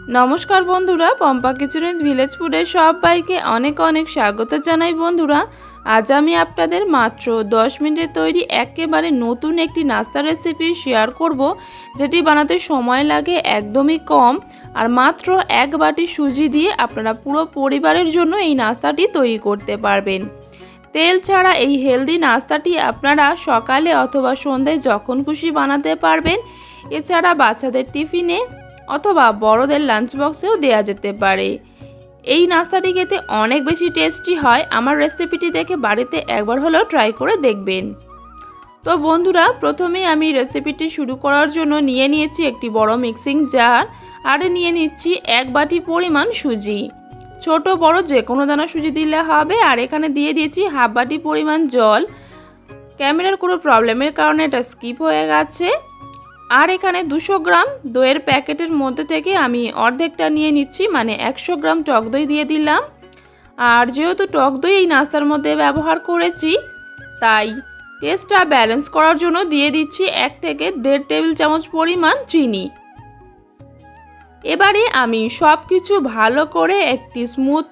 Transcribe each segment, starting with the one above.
নমস্কার বন্ধুরা, Pampa kitchen with village ফুডের সবাইকে অনেক অনেক স্বাগত জানাই। বন্ধুরা, আজ আমি আপনাদের মাত্র 10 মিনিটে তৈরি একেবারে নতুন একটি নাস্তা রেসিপি শেয়ার করব, যেটি বানাতে সময় লাগে একদমই কম। আর মাত্র 1 বাটি সুজি দিয়ে আপনারা পুরো পরিবারের জন্য এই নাস্তাটি তৈরি করতে পারবেন। তেল ছাড়া এই হেলদি নাস্তাটি আপনারা সকালে অথবা সন্ধ্যায় যখন খুশি বানাতে পারবেন। এছাড়া বাচ্চাদের টিফিনে অথবা বড়দের লাঞ্চ বক্সেও দেয়া যেতে পারে। এই নাস্তাটি খেতে অনেক বেশি টেস্টি হয়। আমার রেসিপিটি দেখে বাড়িতে একবার হলেও ট্রাই করে দেখবেন। তো বন্ধুরা, প্রথমেই আমি রেসিপিটি শুরু করার জন্য নিয়ে নিয়েছি একটি বড় মিক্সিং জার, আর নিয়ে নিচ্ছি 1 বাটি পরিমাণ সুজি। ছোট বড় যে কোনো দানা সুজি দিলে হবে। আর এখানে দিয়ে দিয়েছি হাফ বাটি পরিমাণ জল। ক্যামেরার কোনো প্রবলেমের কারণে এটা স্কিপ হয়ে গেছে। আর এখানে 200 গ্রাম দইয়ের প্যাকেটের মধ্যে থেকে আমি অর্ধেকটা নিয়ে নিচ্ছি, মানে 100 গ্রাম টক দই দিয়ে দিলাম। আর যেহেতু টক দই এই নাস্তার মধ্যে ব্যবহার করেছি, তাই টেস্টটা ব্যালেন্স করার জন্য দিয়ে দিচ্ছি 1 থেকে 1.5 টেবিল চামচ পরিমাণ চিনি। এবারে আমি সব কিছু ভালো করে একটি স্মুথ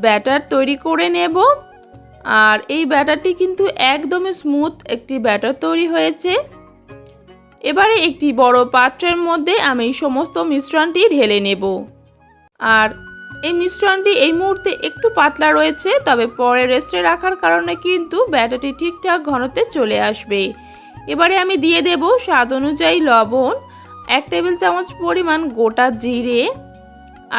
ব্যাটার তৈরি করে নেব। আর এই ব্যাটারটি কিন্তু একদমই স্মুথ একটি ব্যাটার তৈরি হয়েছে। এবারে একটি বড় পাত্রের মধ্যে আমি সমস্ত মিশ্রণটি ঢেলে নেব। আর এই মিশ্রণটি এই মুহূর্তে একটু পাতলা রয়েছে, তবে পরে রেস্টে রাখার কারণে কিন্তু ব্যাটারটি ঠিকঠাক ঘনত্বে চলে আসবে। এবারে আমি দিয়ে দেব স্বাদ অনুযায়ী লবণ, 1 টেবিল চামচ পরিমাণ গোটা জিরে,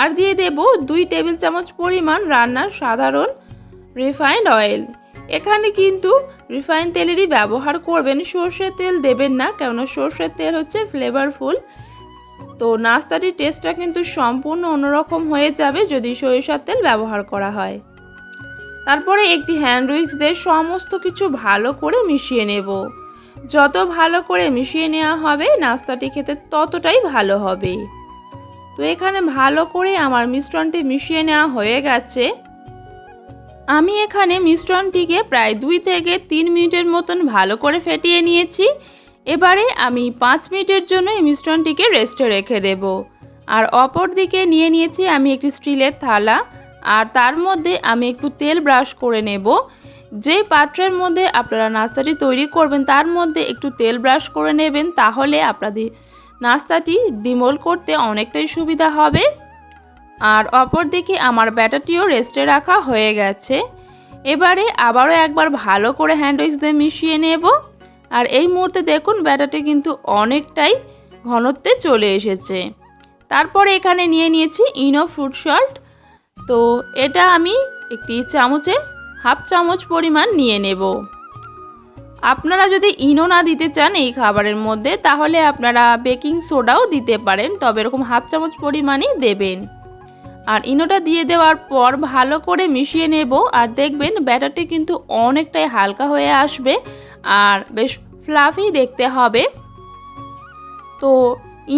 আর দিয়ে দেব 2 টেবিল চামচ পরিমাণ রান্নার সাধারণ রিফাইন্ড অয়েল। এখানে কিন্তু রিফাইন তেলেরই ব্যবহার করবেন, সর্ষের তেল দেবেন না, কেননা সর্ষের তেল হচ্ছে ফ্লেভারফুল। তো নাস্তাটির টেস্টটা কিন্তু সম্পূর্ণ অন্যরকম হয়ে যাবে যদি সরিষার তেল ব্যবহার করা হয়। তারপরে একটি হ্যান্ড উইক্স দিয়ে সমস্ত কিছু ভালো করে মিশিয়ে নেব। যত ভালো করে মিশিয়ে নেওয়া হবে নাস্তাটি খেতে ততটাই ভালো হবে। তো এখানে ভালো করে আমার মিশ্রণটি মিশিয়ে নেওয়া হয়ে গেছে। আমি এখানে মিশ্রণটিকে প্রায় 2 থেকে 3 মিনিটের মতন ভালো করে ফেটিয়ে নিয়েছি। এবারে আমি 5 মিনিটের জন্য এই মিশ্রণটিকে রেস্টে রেখে দেব। আর অপর দিকে নিয়ে নিয়েছি আমি একটি স্টিলের থালা, আর তার মধ্যে আমি একটু তেল ব্রাশ করে নেব। যে পাত্রের মধ্যে আপনারা নাস্তাটি তৈরি করবেন তার মধ্যে একটু তেল ব্রাশ করে নেবেন, তাহলে আপনাদের নাস্তাটি ডিমোল্ড করতে অনেকটাই সুবিধা হবে। আর অপর দিকে আমার ব্যাটারটিও রেস্টে রাখা হয়ে গেছে। এবারে আবারও একবার ভালো করে হ্যান্ড উইক্স দিয়ে মিশিয়ে নেব। আর এই মুহূর্তে দেখুন ব্যাটারটি কিন্তু অনেকটাই ঘনত্বে চলে এসেছে। তারপরে এখানে নিয়ে নিয়েছি ইনো ফ্রুট সল্ট। তো এটা আমি একটি চামচে হাফ চামচ পরিমাণ নিয়ে নেব। আপনারা যদি ইনো না দিতে চান এই খাবারের মধ্যে, তাহলে আপনারা বেকিং সোডাও দিতে পারেন, তবে এরকম হাফ চামচ পরিমাণই দেবেন। আর ইনোটা দিয়ে দেওয়ার পর ভালো করে মিশিয়ে নেব। আর দেখবেন ব্যাটারটি কিন্তু অনেকটাই হালকা হয়ে আসবে আর বেশ ফ্লাফি দেখতে হবে। তো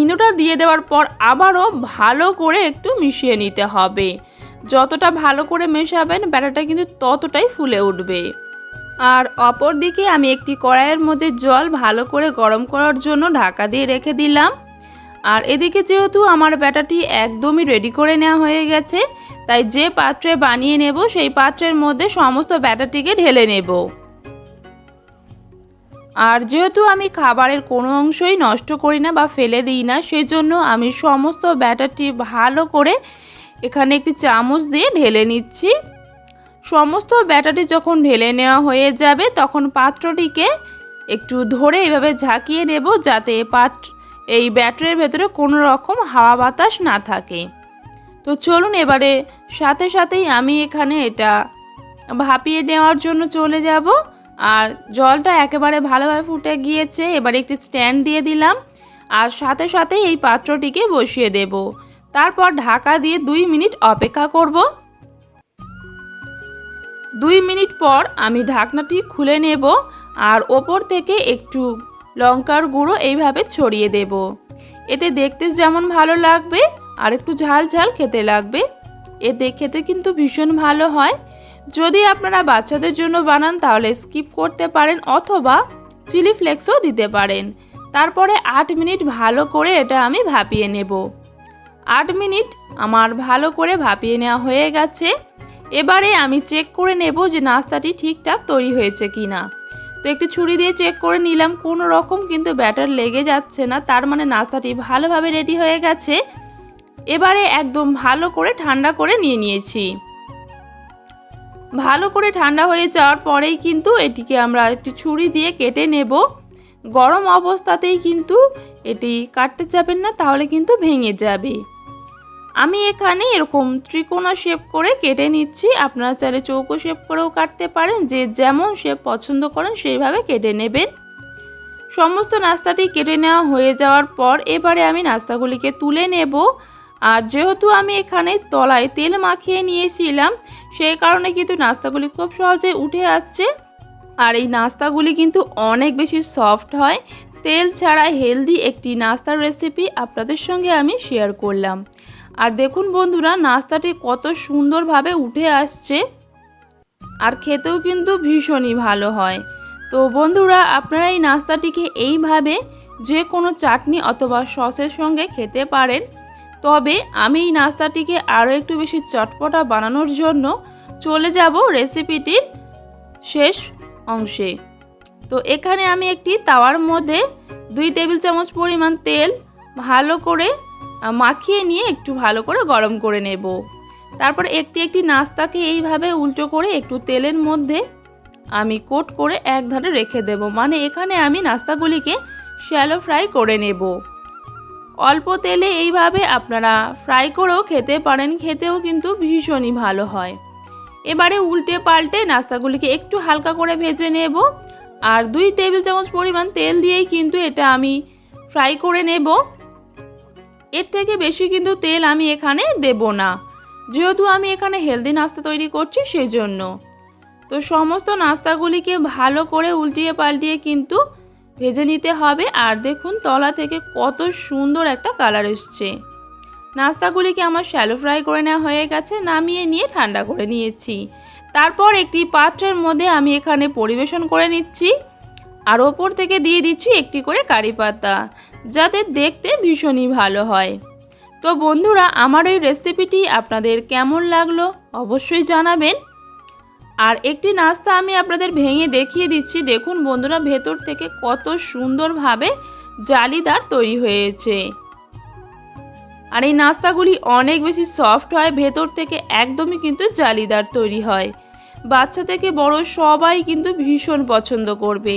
ইনোটা দিয়ে দেওয়ার পর আবারও ভালো করে একটু মিশিয়ে নিতে হবে। যতটা ভালো করে মেশাবেন ব্যাটারটা কিন্তু ততটাই ফুলে উঠবে। আর অপর দিকে আমি একটি কড়াইয়ের মধ্যে জল ভালো করে গরম করার জন্য ঢাকা দিয়ে রেখে দিলাম। আর এদিকে যেহেতু আমার ব্যাটারটি একদমই রেডি করে নেওয়া হয়ে গেছে, তাই যে পাত্রে বানিয়ে নেব সেই পাত্রের মধ্যে সমস্ত ব্যাটারটিকে ঢেলে নেব। আর যেহেতু আমি খাবারের কোনো অংশই নষ্ট করি না বা ফেলে দিই না, সেই জন্য আমি সমস্ত ব্যাটারটি ভালো করে এখানে একটি চামচ দিয়ে ঢেলে নিচ্ছি। সমস্ত ব্যাটারটি যখন ঢেলে নেওয়া হয়ে যাবে তখন পাত্রটিকে একটু ধরে এভাবে ঝাঁকিয়ে নেব, যাতে এই ব্যাটারের ভেতরে কোনো রকম হাওয়া বাতাস না থাকে। তো চলুন এবারে সাথে সাথেই আমি এখানে এটা ভাপিয়ে নেওয়ার জন্য চলে যাব। আর জলটা একেবারে ভালোভাবে ফুটে গিয়েছে। এবারে একটি স্ট্যান্ড দিয়ে দিলাম আর সাথে সাথেই এই পাত্রটিকে বসিয়ে দেব। তারপর ঢাকা দিয়ে 2 মিনিট অপেক্ষা করব। 2 মিনিট পর আমি ঢাকনাটি খুলে নেব আর ওপর থেকে একটু লঙ্কার গুঁড়ো এইভাবে ছড়িয়ে দেব। এতে দেখতে যেমন ভালো লাগবে আর একটু ঝাল ঝাল খেতে লাগবে। এতে খেতে কিন্তু ভীষণ ভালো হয়। যদি আপনারা বাচ্চাদের জন্য বানান তাহলে স্কিপ করতে পারেন, অথবা চিলি ফ্লেক্সও দিতে পারেন। তারপরে 8 মিনিট ভালো করে এটা আমি ভাপিয়ে নেব। 8 মিনিট আমার ভালো করে ভাপিয়ে নেওয়া হয়ে গেছে। এবারে আমি চেক করে নেব যে নাস্তাটি ঠিকঠাক তৈরি হয়েছে কিনা। তো একটু ছুরি দিয়ে চেক করে নিলাম, কোনো রকম কিন্তু ব্যাটার লেগে যাচ্ছে না, তার মানে নাস্তাটি ভালোভাবে রেডি হয়ে গেছে। এবারে একদম ভালো করে ঠান্ডা করে নিয়েছি। ভালো করে ঠান্ডা হয়ে যাওয়ার পরেই কিন্তু এটিকে আমরা একটু ছুরি দিয়ে কেটে নেব। গরম অবস্থাতেই কিন্তু এটি কাটতে যাবেন না, তাহলে কিন্তু ভেঙে যাবে। আমি এখানে এরকম ত্রিকোণা শেপ করে কেটে নিচ্ছি। আপনারা চাইলে চৌকো শেপ করেও কাটতে পারেন, যে যেমন শেপ পছন্দ করেন সেইভাবে কেটে নেবেন। সমস্ত নাস্তাটি কেটে নেওয়া হয়ে যাওয়ার পর এবারে আমি নাস্তাগুলিকে তুলে নেব। আর যেহেতু আমি এখানে তলায় তেল মাখিয়ে নিয়েছিলাম, সেই কারণে কিন্তু নাস্তাগুলি খুব সহজে উঠে আসছে। আর এই নাস্তাগুলি কিন্তু অনেক বেশি সফট হয়। তেল ছাড়া হেলদি একটি নাস্তার রেসিপি আপনাদের সঙ্গে আমি শেয়ার করলাম। আর দেখুন বন্ধুরা, নাস্তাটি কত সুন্দরভাবে উঠে আসছে, আর খেতেও কিন্তু ভীষণই ভালো হয়। তো বন্ধুরা, আপনারা এই নাস্তাটিকে এইভাবে যে কোনো চাটনি অথবা সসের সঙ্গে খেতে পারেন। তবে আমি এই নাস্তাটিকে আরও একটু বেশি চটপটা বানানোর জন্য চলে যাব রেসিপিটির শেষ অংশে। তো এখানে আমি একটি তাওয়ার মধ্যে 2 টেবিল চামচ পরিমাণ তেল ভালো করে মাখিয়ে নিয়ে একটু ভালো করে গরম করে নেব। তারপর একটি নাস্তাকে এইভাবে উল্টো করে একটু তেলের মধ্যে আমি কোট করে এক ধারে রেখে দেব। মানে এখানে আমি নাস্তাগুলিকে শ্যালো ফ্রাই করে নেব। অল্প তেলে এইভাবে আপনারা ফ্রাই করেও খেতে পারেন, খেতেও কিন্তু ভীষণই ভালো হয়। এবারে উল্টে পাল্টে নাস্তাগুলিকে একটু হালকা করে ভেজে নেব। আর 2 টেবিল চামচ পরিমাণ তেল দিয়েই কিন্তু এটা আমি ফ্রাই করে নেব। এর থেকে বেশি কিন্তু তেল আমি এখানে দেব না, যেহেতু আমি এখানে হেলদি নাস্তা তৈরি করছি সেই জন্য। তো সমস্ত নাস্তাগুলিকে ভালো করে উল্টিয়ে পাল্টিয়ে কিন্তু ভেজে নিতে হবে। আর দেখুন তলা থেকে কত সুন্দর একটা কালার এসছে। নাস্তাগুলিকে আমার শ্যালো ফ্রাই করে নেওয়া হয়ে গেছে, নামিয়ে নিয়ে ঠান্ডা করে নিয়েছি। তারপর একটি পাত্রের মধ্যে আমি এখানে পরিবেশন করে নিচ্ছি। আর ওপর থেকে দিয়ে দিচ্ছি একটি করে কারি পাতা, যাতে দেখতে ভীষণই ভালো হয়। তো বন্ধুরা, আমার এই রেসিপিটি আপনাদের কেমন লাগলো অবশ্যই জানাবেন। আর একটি নাস্তা আমি আপনাদের ভেঙে দেখিয়ে দিচ্ছি। দেখুন বন্ধুরা, ভেতর থেকে কত সুন্দরভাবে জালিদার তৈরি হয়েছে। আর এই নাস্তাগুলি অনেক বেশি সফট হয়, ভেতর থেকে একদমই কিন্তু জালিদার তৈরি হয়। বাচ্চা থেকে বড় সবাই কিন্তু ভীষণ পছন্দ করবে।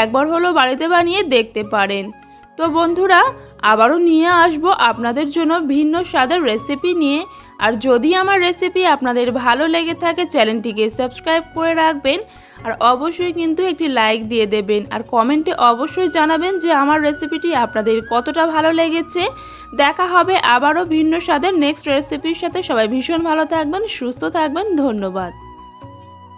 একবার হলো বাড়িতে বানিয়ে দেখতে পারেন। তো বন্ধুরা, আবারও নিয়ে আসবো আপনাদের জন্য ভিন্ন স্বাদের রেসিপি নিয়ে। আর যদি আমার রেসিপি আপনাদের ভালো লেগে থাকে, চ্যানেলটিকে সাবস্ক্রাইব করে রাখবেন। আর অবশ্যই কিন্তু একটি লাইক দিয়ে দেবেন। আর কমেন্টে অবশ্যই জানাবেন যে আমার রেসিপিটি আপনাদের কতটা ভালো লেগেছে। দেখা হবে আবারও ভিন্ন স্বাদের নেক্সট রেসিপির সাথে। সবাই ভীষণ ভালো থাকবেন, সুস্থ থাকবেন। ধন্যবাদ।